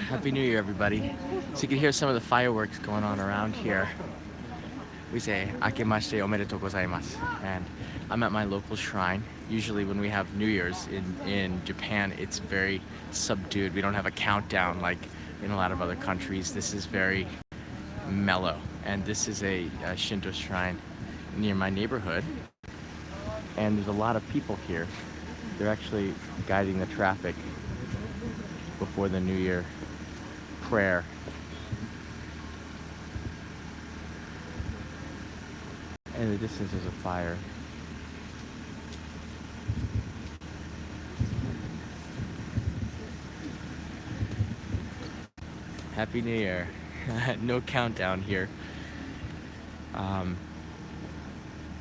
Happy New Year, everybody. So you can hear some of the fireworks going on around here. We say akemashite omedetou gozaimasu, and I'm at my local shrine. Usually when we have New Year's in Japan, it's very subdued. We don't have a countdown like in a lot of other countries. This is very mellow, and this is a Shinto shrine near my neighborhood, and there's a lot of people here. They're actually guiding the traffic before the New Year prayer. In the distance there's a fire. Happy New Year. No countdown here.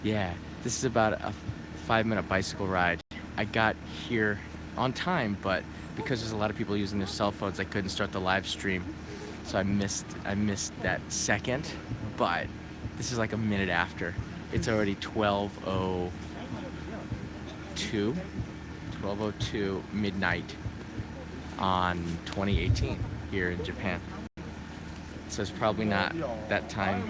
Yeah, this is about a 5-minute bicycle ride. I got here on time, but because there's a lot of people using their cell phones, I couldn't start the live stream. So I missed that second, but this is like a minute after. It's already 12:02 midnight on 2018 here in Japan. So it's probably not that time.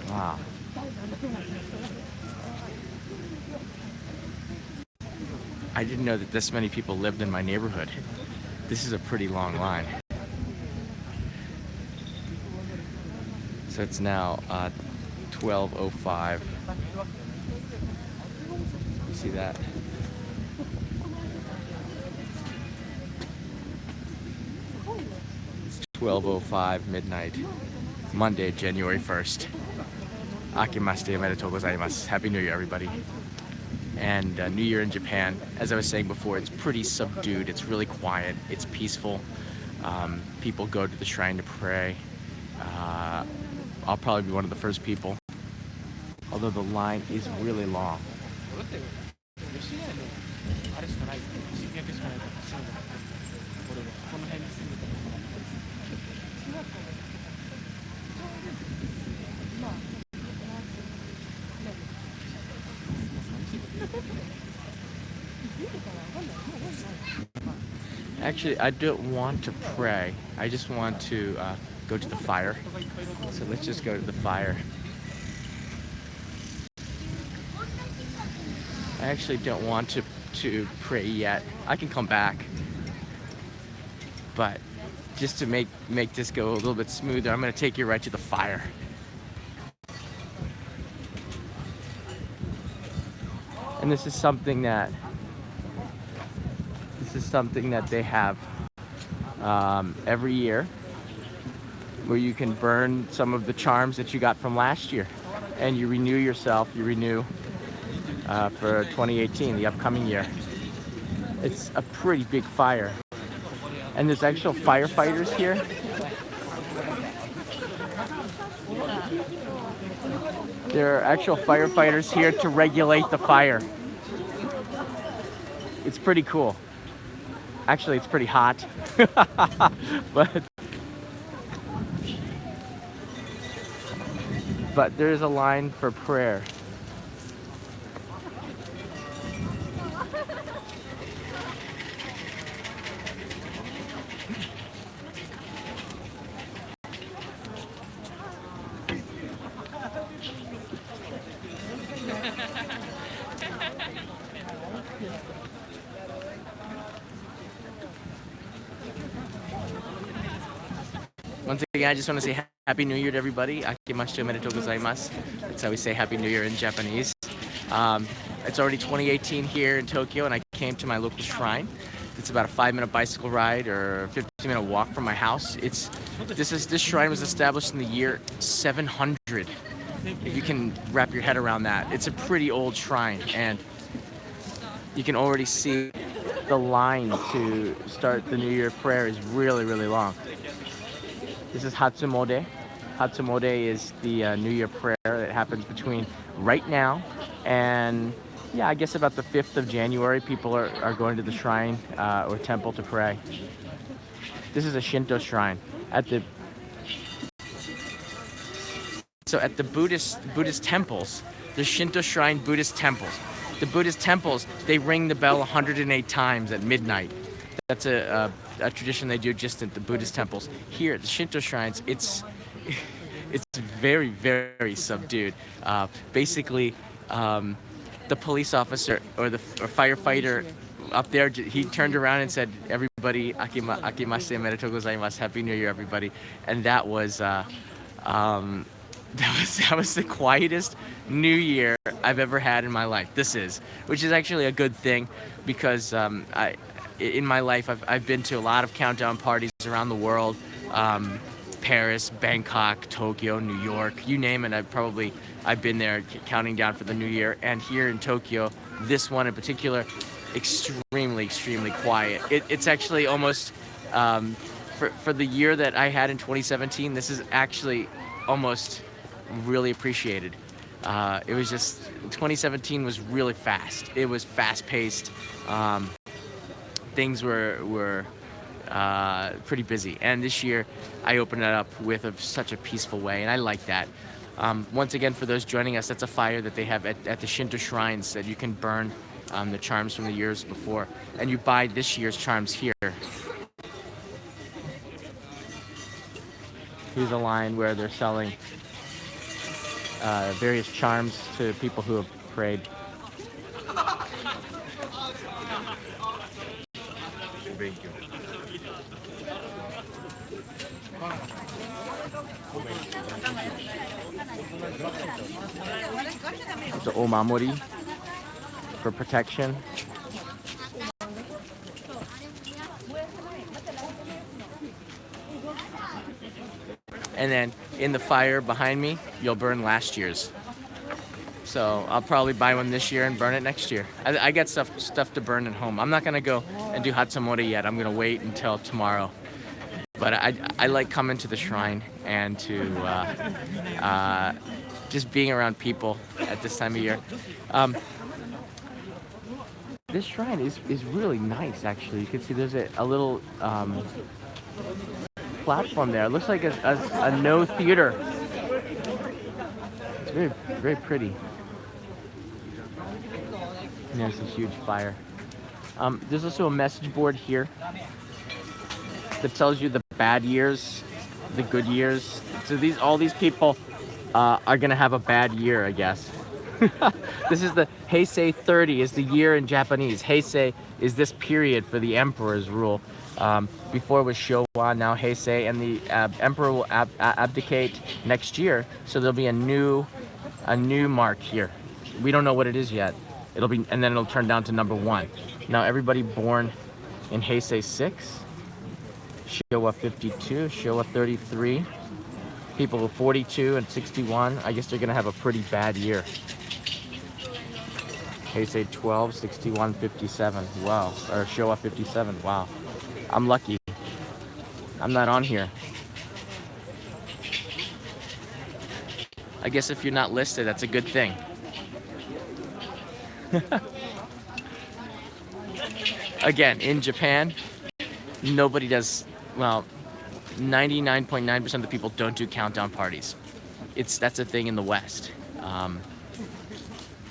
Wow. I didn't know that this many people lived in my neighborhood. This is a pretty long line. So it's now 12:05. You see that? It's 12:05 midnight, Monday, January 1st. Akemashite omedetou gozaimasu. Happy New Year, everybody. And New Year in Japan, as I was saying before, it's pretty subdued. It's really quiet. It's peaceful. People go to the shrine to pray. I'll probably be one of the first people, although the line is really long. Actually, I don't want to pray. I just want to go to the fire. So let's just go to the fire. I actually don't want to pray yet. I can come back. But just to make this go a little bit smoother, I'm going to take you right to the fire. And this is something that they have every year, where you can burn some of the charms that you got from last year, and you renew yourself. You renew for 2018, the upcoming year. It's a pretty big fire, and there's actual firefighters here. There are actual firefighters here to regulate the fire. It's pretty cool. Actually, it's pretty hot, but there's a line for prayer. Once again, I just want to say Happy New Year to everybody. Akemashite omedetou gozaimasu. That's how we say Happy New Year in Japanese. It's already 2018 here in Tokyo, and I came to my local shrine. It's about a 5-minute bicycle ride or a 15-minute walk from my house. This shrine was established in the year 700. If you can wrap your head around that, it's a pretty old shrine, and you can already see the line to start the New Year prayer is really, really long. This is Hatsumode. Hatsumode is the New Year prayer that happens between right now and yeah, I guess about the 5th of January, people are going to the shrine or temple to pray. This is a Shinto shrine. At the Buddhist temples, the Shinto shrine Buddhist temples. The Buddhist temples, they ring the bell 108 times at midnight. That's a tradition they do just at the Buddhist temples. Here at the Shinto shrines, it's very, very subdued. Basically, the police officer or firefighter up there, he turned around and said, "Everybody, akemashite, omedetou gozaimasu, Happy New Year, everybody." And that was the quietest New Year I've ever had in my life. Which is actually a good thing, because in my life I've been to a lot of countdown parties around the world. Paris, Bangkok, Tokyo, New York, you name it. I've been there counting down for the new year. And here in Tokyo, this one in particular, extremely quiet. It's actually almost, for the year that I had in 2017, this is actually almost really appreciated. 2017 was really fast. It was fast paced. Things were pretty busy, and this year I opened it up with such a peaceful way, and I like that. Once again, for those joining us, that's a fire that they have at the Shinto shrines that you can burn the charms from the years before, and you buy this year's charms here. Here's a line where they're selling various charms to people who have prayed. It's an omamori for protection. And then in the fire behind me, you'll burn last year's. So I'll probably buy one this year and burn it next year. I got stuff to burn at home. I'm not gonna go and do hatsumori yet. I'm gonna wait until tomorrow. But I like coming to the shrine and to just being around people at this time of year. This shrine is really nice, actually. You can see there's a little platform there. It looks like a no theater. It's very, very pretty. And there's a huge fire. There's also a message board here that tells you the bad years, the good years. So all these people are gonna have a bad year, I guess. This is the Heisei 30 is the year in Japanese. Heisei is this period for the emperor's rule. Before it was Showa, now Heisei, and the emperor will abdicate next year, so there'll be a new mark here. We don't know what it is yet. And then it'll turn down to number 1. Now everybody born in Heisei 6, Showa 52, Showa 33, people 42 and 61, I guess they're gonna have a pretty bad year. Heisei 12, 61, 57, wow, or Showa 57, wow. I'm lucky. I'm not on here. I guess if you're not listed, that's a good thing. Again, in Japan, nobody does, well, 99.9% of the people don't do countdown parties. That's a thing in the West.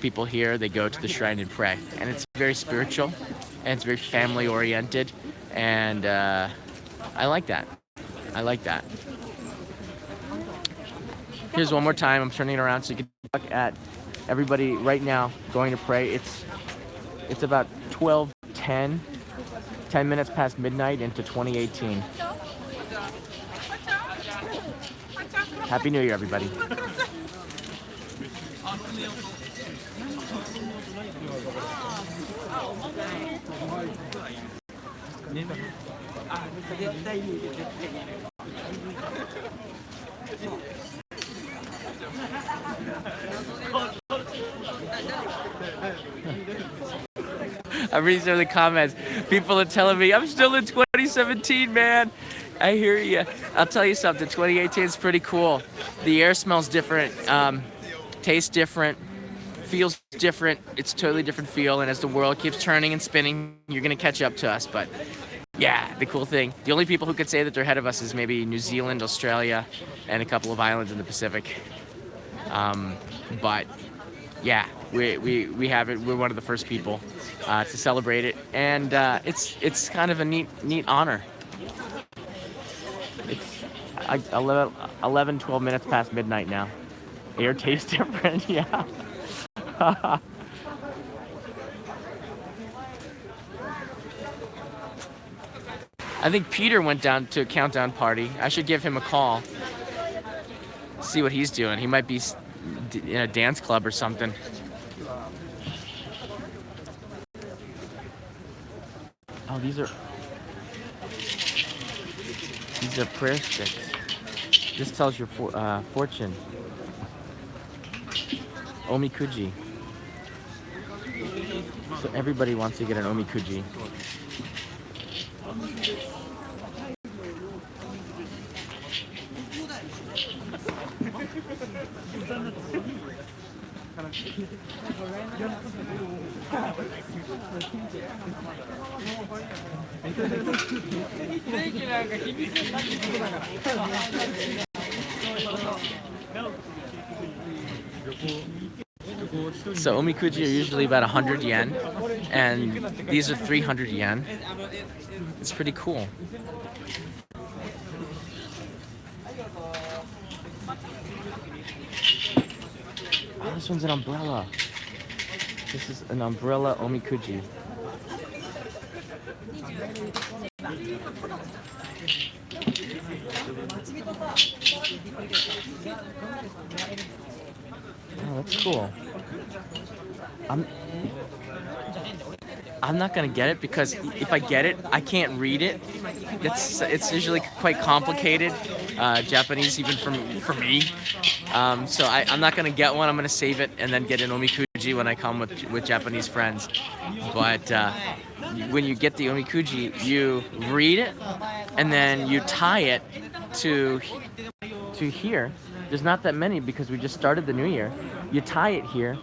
People here, they go to the shrine and pray. And it's very spiritual, and it's very family oriented, and I like that. I like that. Here's one more time. I'm turning it around so you can look at everybody right now going to pray. It's about 12:10, 10 minutes past midnight into 2018. Happy New Year, everybody. I'm reading some of the comments. People are telling me, I'm still in 2017, man. I hear you. I'll tell you something, 2018 is pretty cool. The air smells different, tastes different, feels different. It's a totally different feel, and as the world keeps turning and spinning, you're gonna catch up to us. But yeah, the cool thing, the only people who could say that they're ahead of us is maybe New Zealand, Australia, and a couple of islands in the Pacific. But yeah, we have it. We're one of the first people to celebrate it, and it's kind of a neat honor. It's 12 minutes past midnight now. Air tastes different, yeah. I think Peter went down to a countdown party. I should give him a call. See what he's doing. He might be in a dance club or something. Oh, these are prayer sticks. This tells your fortune. Omikuji. So everybody wants to get an omikuji. So omikuji are usually about 100 yen, and these are 300 yen. It's pretty cool. Oh, this one's an umbrella. This is an umbrella omikuji. Oh, that's cool. I'm not gonna get it because if I get it, I can't read it. It's usually quite complicated, Japanese even for me. So I'm not gonna get one. I'm gonna save it and then get an omikuji when I come with Japanese friends. But when you get the omikuji, you read it and then you tie it to here. There's not that many because we just started the new year. You tie it here,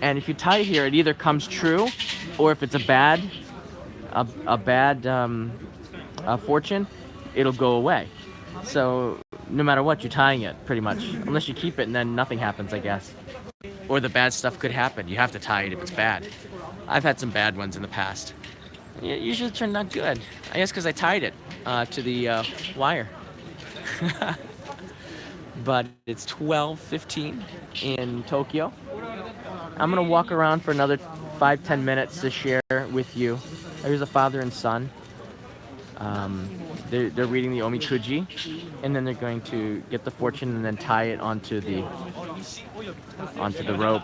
and if you tie it here, it either comes true, or if it's a bad fortune, it'll go away. So no matter what, you're tying it pretty much, unless you keep it and then nothing happens, I guess. Or the bad stuff could happen. You have to tie it if it's bad. I've had some bad ones in the past. It usually turned out good. I guess because I tied it to the wire. But it's 12:15 in Tokyo. I'm gonna walk around for another 5-10 minutes to share with you. Here's a father and son. They're reading the omikuji, and then they're going to get the fortune and then tie it onto the rope.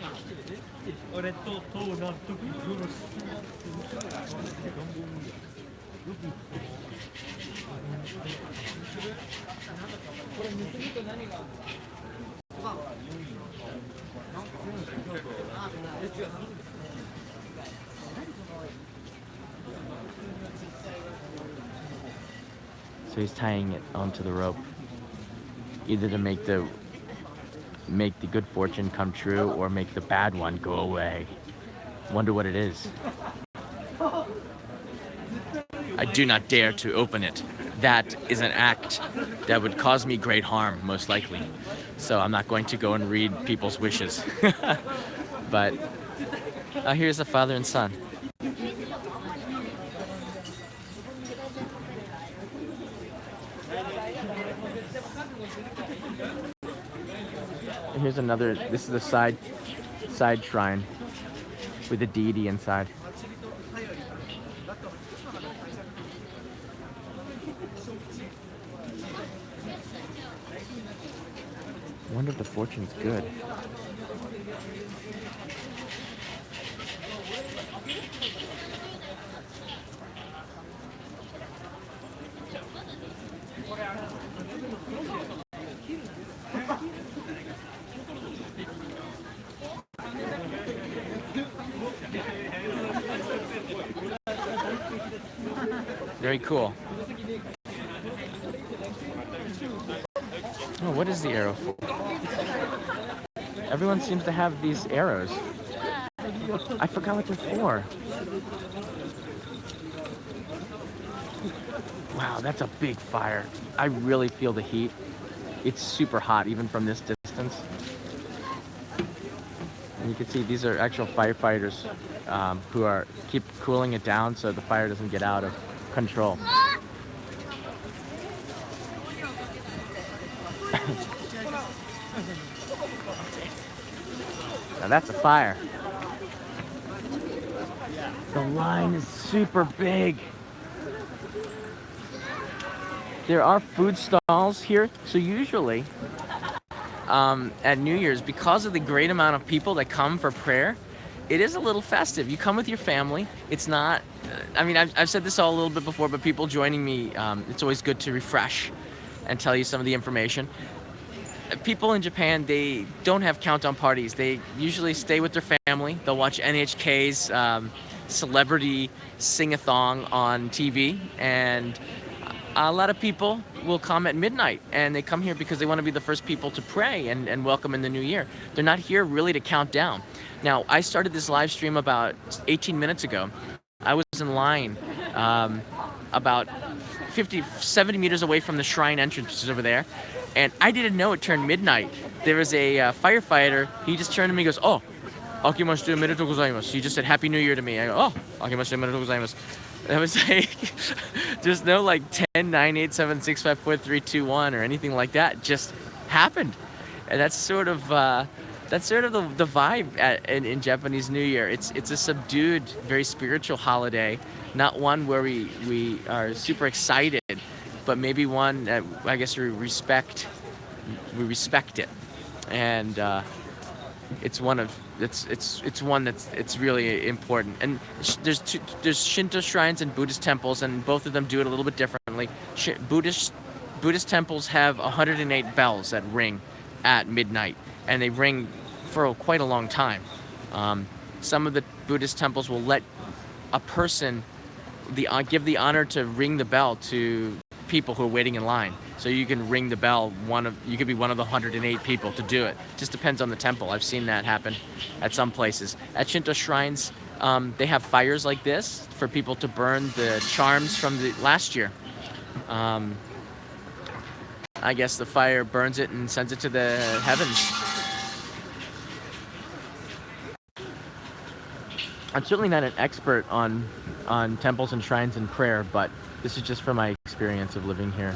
So he's tying it onto the rope, either to make the good fortune come true or make the bad one go away. Wonder what it is. I do not dare to open it. That is an act that would cause me great harm, most likely. So I'm not going to go and read people's wishes. But here's the father and son. And here's another, this is a side shrine with a deity inside. I wonder if the fortune's good. Very cool. Oh, what is the arrow for? Everyone seems to have these arrows. I forgot what they're for. Wow, that's a big fire. I really feel the heat. It's super hot even from this distance. And you can see these are actual firefighters who are keep cooling it down so the fire doesn't get out of control. Now that's a fire. The line is super big. There are food stalls here, so usually at New Year's, because of the great amount of people that come for prayer, it is a little festive. You come with your family. It's not, I mean, I've said this all a little bit before, but people joining me, it's always good to refresh and tell you some of the information. People in Japan, they don't have countdown parties. They usually stay with their family. They'll watch NHK's celebrity sing-a-thong on TV, and a lot of people will come at midnight, and they come here because they want to be the first people to pray and welcome in the new year. They're not here really to count down. Now, I started this live stream about 18 minutes ago. I was in line about 50, 70 meters away from the shrine entrance, which is over there, and I didn't know it turned midnight. There was a firefighter. He just turned to me and goes, "Oh, akemashite omedetou gozaimasu." He just said Happy New Year to me. I go, "Oh, akemashite omedetou gozaimasu." I was like, there's no like 10, 9, 8, 7, 6, 5, 4, 3, 2, 1 or anything like that. It just happened. And that's sort of the vibe in Japanese New Year. It's a subdued, very spiritual holiday, not one where we are super excited, but maybe one that I guess we respect it. And it's one that's really important. And there's Shinto shrines and Buddhist temples, and both of them do it a little bit differently. Buddhist temples have 108 bells that ring at midnight, and they ring for quite a long time. Some of the Buddhist temples will let a person give the honor to ring the bell to people who are waiting in line. So you can ring the bell. You could be one of the 108 people to do it. Just depends on the temple. I've seen that happen at some places. At Shinto shrines, they have fires like this for people to burn the charms from the last year. I guess the fire burns it and sends it to the heavens. I'm certainly not an expert on temples and shrines and prayer, but this is just from my experience of living here.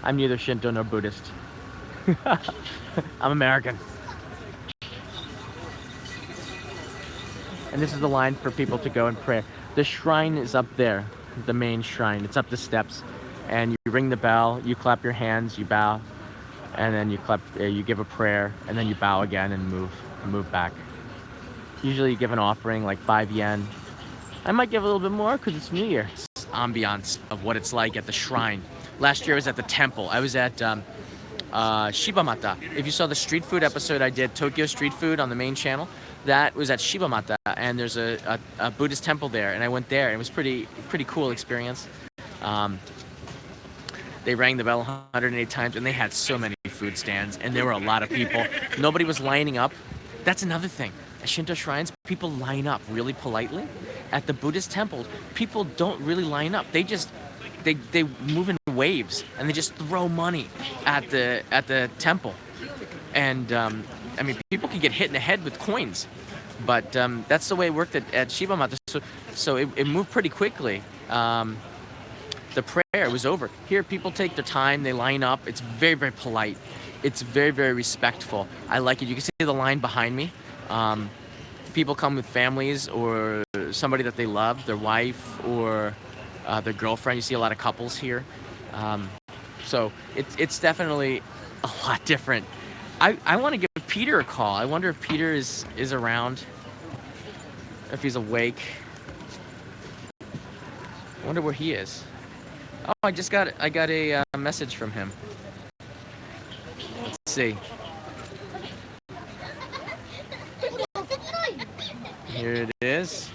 I'm neither Shinto nor Buddhist. I'm American. And this is the line for people to go and pray. The shrine is up there, the main shrine. It's up the steps. And you ring the bell, you clap your hands, you bow, and then you give a prayer, and then you bow again and move back. Usually you give an offering like 5 yen. I might give a little bit more because it's New Year. Ambiance of what it's like at the shrine. Last year I was at the temple. I was at Shibamata. If you saw the street food episode I did, Tokyo Street Food on the main channel, that was at Shibamata, and there's a Buddhist temple there, and I went there, and it was pretty cool experience. They rang the bell 108 times, and they had so many food stands, and there were a lot of people. Nobody was lining up. That's another thing. At Shinto shrines, people line up really politely. At the Buddhist temples, people don't really line up. They move in waves, and they just throw money at the temple. And I mean, people can get hit in the head with coins, but that's the way it worked at Shibamata. So it moved pretty quickly. The prayer was over. Here, people take their time. They line up. It's very, very polite. It's very, very respectful. I like it. You can see the line behind me. People come with families or somebody that they love, their wife or their girlfriend. You see a lot of couples here. So it's definitely a lot different. I want to give Peter a call. I wonder if Peter is around, if he's awake. I wonder where he is. Oh, I got a message from him. Let's see. Here it is.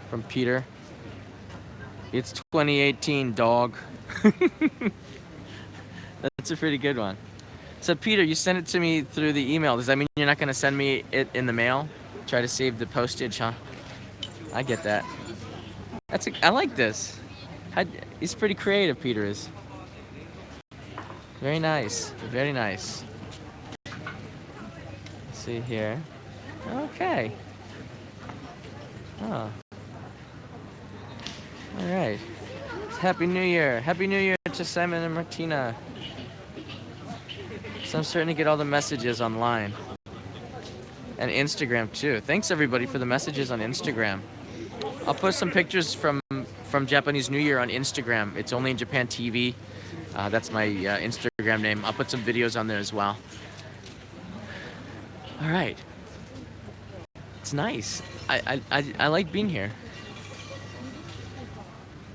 From Peter. It's 2018, dog. That's a pretty good one. So Peter, you sent it to me through the email. Does that mean you're not going to send me it in the mail? Try to save the postage, huh? I get that. I like this. He's pretty creative, Peter is. Very nice. Very nice. Let's see here. Okay. Oh. All right. Happy New Year. Happy New Year to Simon and Martina. So I'm starting to get all the messages online. And Instagram too. Thanks everybody for the messages on Instagram. I'll post some pictures from Japanese New Year on Instagram. It's only in Japan TV. That's my Instagram name. I'll put some videos on there as well. All right. It's nice. I like being here.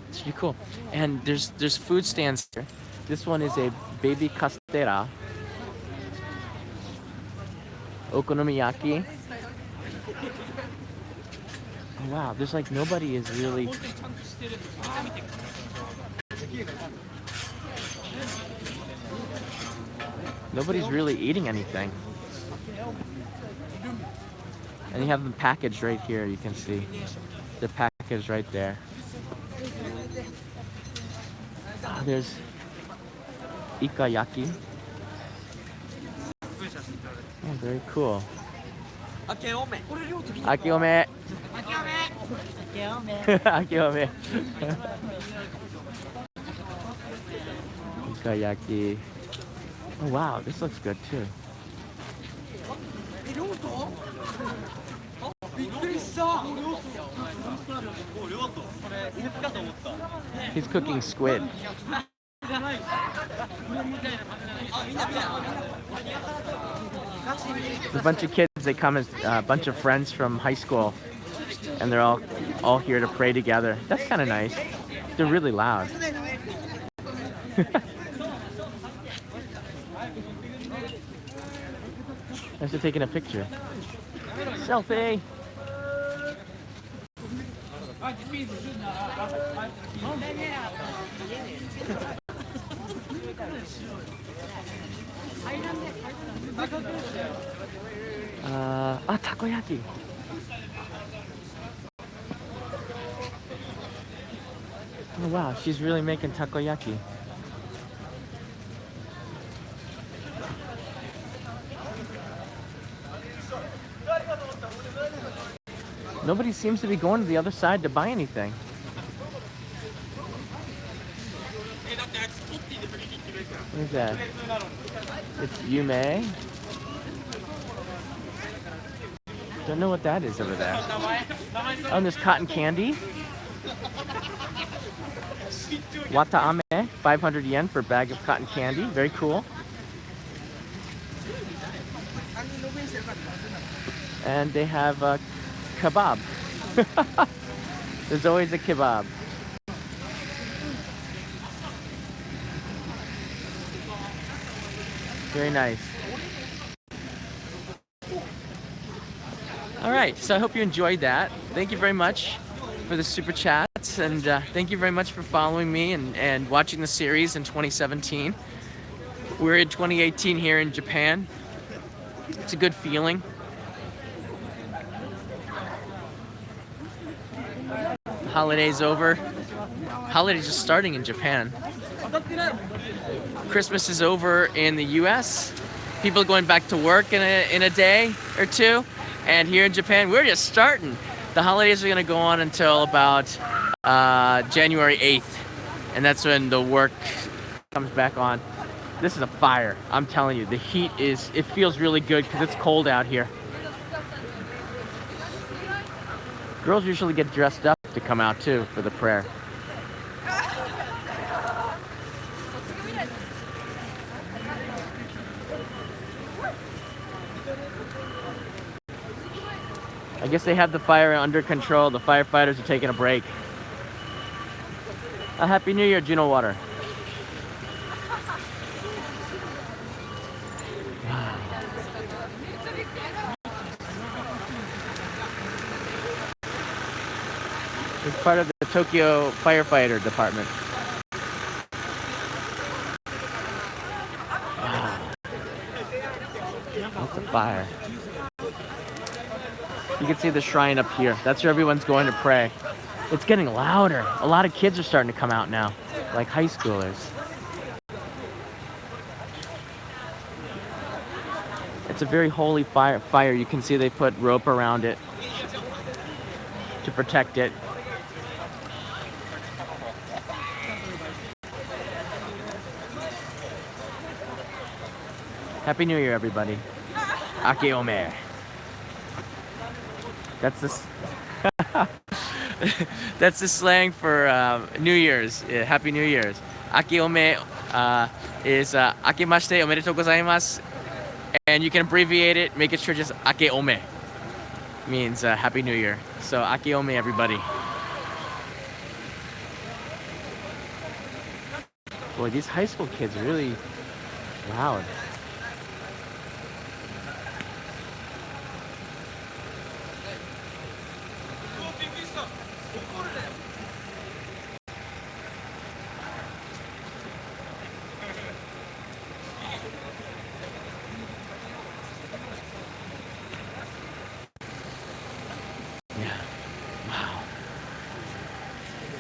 It's pretty cool. And there's food stands here. This one is a baby castera. Okonomiyaki. Oh, wow, there's like nobody is really. Nobody's really eating anything. And you have them packaged right here, you can see. They're packaged right there. Oh, there's ikayaki. Oh, very cool. Akeome. Akeome. Akeome. Ikayaki. Oh wow, this looks good too. He's cooking squid. There's a bunch of kids, they come as a bunch of friends from high school, and they're all here to pray together. That's kind of nice. They're really loud. Thanks for taking a picture. Selfie! Takoyaki. Oh wow, she's really making takoyaki. Nobody seems to be going to the other side to buy anything. What is that? It's yume. Don't know what that is over there. Oh, and there's cotton candy. Wata ame, 500 yen for a bag of cotton candy. Very cool. And they have a kebab. There's always a kebab. Very nice. All right, so I hope you enjoyed that. Thank you very much for the super chats, and thank you very much for following me and watching the series in 2017. We're in 2018 here in Japan. It's a good feeling. Holidays over. Holidays are starting in Japan. Christmas is over in the US. People are going back to work in a day or two. And here in Japan, we're just starting. The holidays are gonna go on until about January 8th. And that's when the work comes back on. This is a fire. I'm telling you, the heat it feels really good because it's cold out here. Girls usually get dressed up to come out too for the prayer. I guess they have the fire under control. The firefighters are taking a break. A Happy New Year, Juno Water. It's part of the Tokyo firefighter department. That's a fire. You can see the shrine up here. That's where everyone's going to pray. It's getting louder. A lot of kids are starting to come out now, like high schoolers. It's a very holy fire. You can see they put rope around it to protect it. Happy New Year, everybody. Ake ome. That's this. That's the slang for New Year's. Yeah, Happy New Year's. Ake ome is akemashite omedetou gozaimasu, and you can abbreviate it, make it short, just ake ome. Means Happy New Year. So ake ome, everybody. Boy, these high school kids are really loud. Yeah. Wow.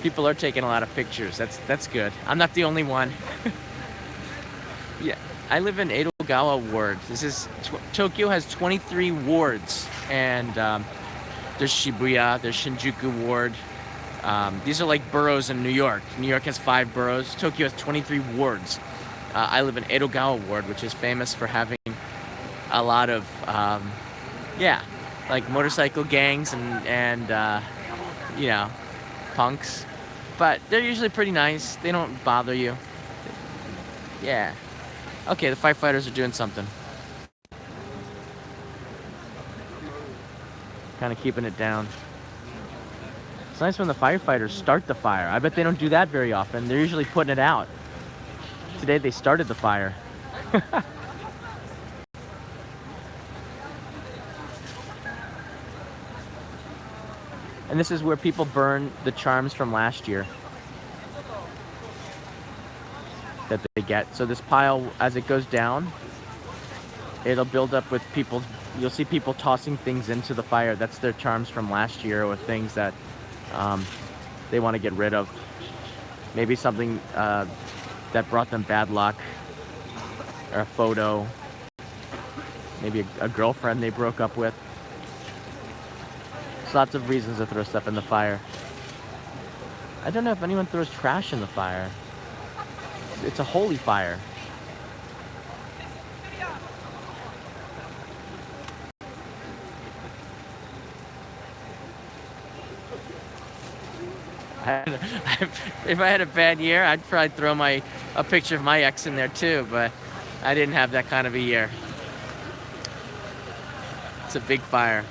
People are taking a lot of pictures. That's good. I'm not the only one. Yeah, I live in Edogawa Ward. This is Tokyo has 23 wards, and there's Shibuya, there's Shinjuku Ward. These are like boroughs in New York. New York has 5 boroughs. Tokyo has 23 wards. I live in Edogawa Ward, which is famous for having a lot of, yeah, like motorcycle gangs and you know, punks. But they're usually pretty nice. They don't bother you. Yeah. Okay, the firefighters are doing something. Kind of keeping it down. It's nice when the firefighters start the fire. I bet they don't do that very often. They're usually putting it out. Today they started the fire. And this is where people burn the charms from last year that they get. So this pile, as it goes down, it'll build up with people. You'll see people tossing things into the fire. That's their charms from last year, or things that they want to get rid of. Maybe something that brought them bad luck, or a photo, maybe a girlfriend they broke up with. There's lots of reasons to throw stuff in the fire. I don't know if anyone throws trash in the fire. It's a holy fire. If I had a bad year, I'd probably throw a picture of my ex in there too, but I didn't have that kind of a year. It's a big fire.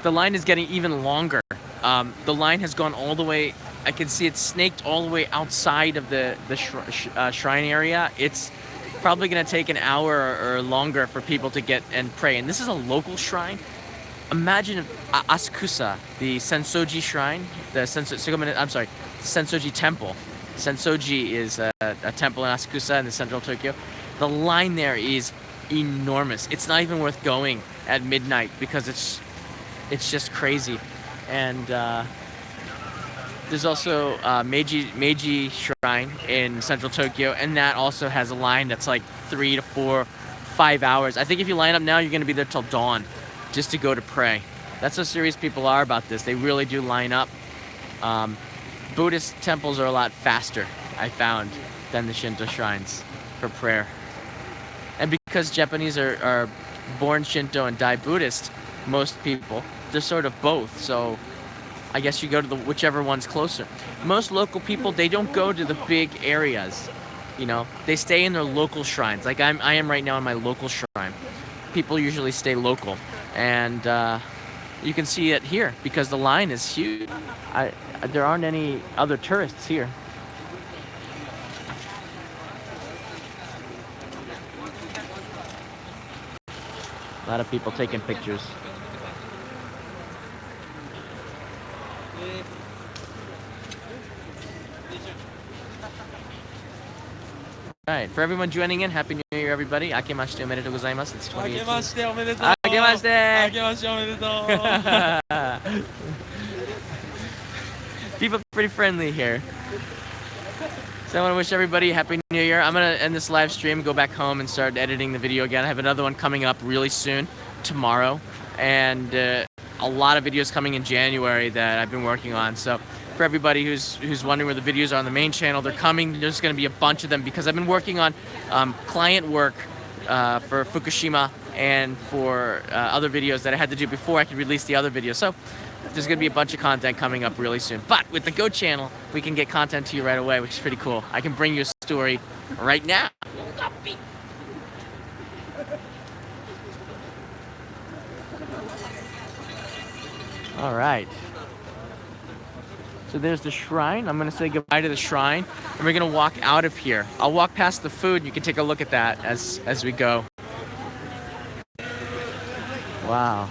The line is getting even longer. The line has gone all the way. I can see it's snaked all the way outside of the shrine area. It's probably going to take an hour or longer for people to get and pray. And this is a local shrine. Imagine if Asakusa, the Sensoji shrine, the Sensoji temple. Sensoji is a temple in Asakusa in the central Tokyo. The line there is enormous. It's not even worth going at midnight because it's just crazy. And there's also Meiji Shrine in central Tokyo, and that also has a line that's like 3 to 4, 5 hours. I think if you line up now, you're going to be there till dawn just to go to pray. That's how serious people are about this. They really do line up. Buddhist temples are a lot faster, I found, than the Shinto shrines for prayer. And because Japanese are born Shinto and die Buddhist, most people, they're sort of both. So I guess you go to whichever one's closer. Most local people, they don't go to the big areas. You know, they stay in their local shrines. Like I am right now in my local shrine. People usually stay local. And you can see it here because the line is huge. There aren't any other tourists here. A lot of people taking pictures. All right, for everyone joining in, Happy New Year, everybody. everybody. Akemashite omedetou gozaimasu. It's 2018. Akemashite omedetou. Akemashite. Akemashite omedetou. People are pretty friendly here. So I want to wish everybody Happy New Year. I'm going to end this live stream, go back home and start editing the video again. I have another one coming up really soon, tomorrow. And a lot of videos coming in January that I've been working on. So for everybody who's wondering where the videos are on the main channel, they're coming. There's going to be a bunch of them because I've been working on client work for Fukushima and for other videos that I had to do before I could release the other videos. So there's going to be a bunch of content coming up really soon. But with the Go channel, we can get content to you right away, which is pretty cool. I can bring you a story right now. All right. So there's the shrine. I'm going to say goodbye to the shrine, and we're going to walk out of here. I'll walk past the food. You can take a look at that as we go. Wow.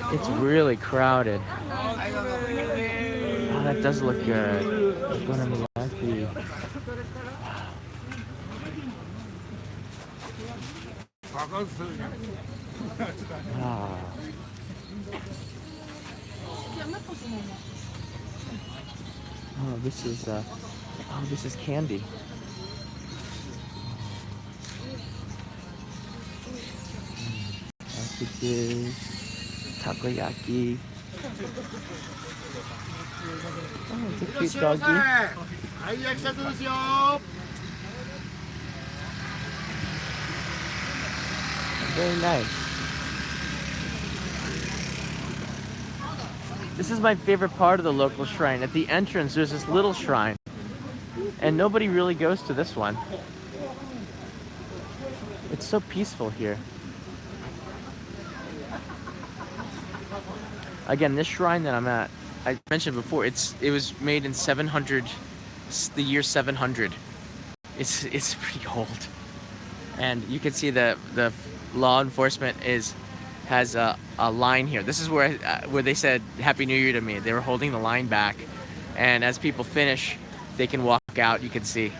It's really crowded. Oh, that does look good. Oh. Oh, this is candy. Sausages, takoyaki. Oh, it's a cute doggy. Very nice. This is my favorite part of the local shrine. At the entrance, there's this little shrine, and nobody really goes to this one. It's so peaceful here. Again, this shrine that I'm at, I mentioned before, it was made in 700, the year 700. It's pretty old, and you can see the law enforcement has a line here. This is where they said Happy New Year to me. They were holding the line back, and as people finish, they can walk out. You can see,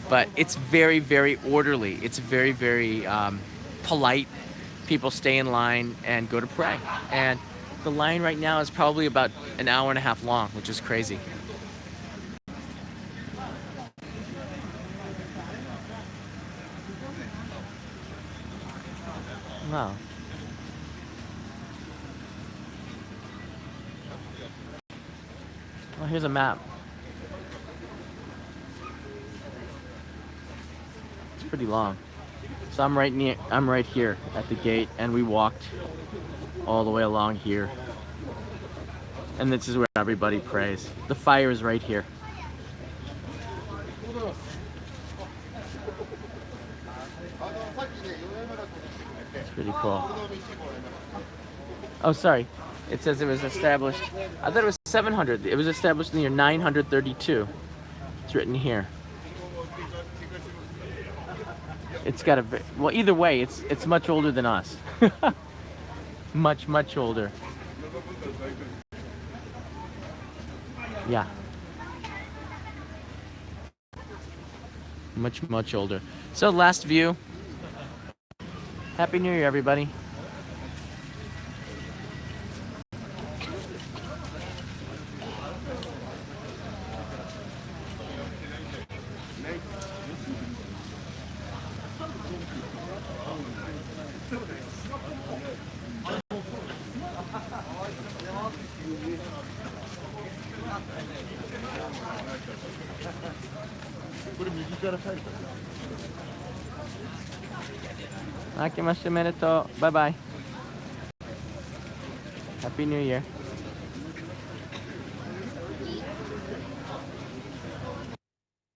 but it's very, very orderly. It's very, very polite. People stay in line and go to pray, and the line right now is probably about an hour and a half long, which is crazy. Wow. Well, here's a map. It's pretty long. So I'm right here at the gate, and we walked all the way along here. And this is where everybody prays. The fire is right here. It's pretty cool. Oh, sorry. It says it was established, I thought it was 700. It was established in the year 932. It's written here. It's got a, well, either way, it's much older than us. Much older. Yeah. Much older. So last view. Happy New Year, everybody. Akemashite omedetou. Bye bye. Happy New Year.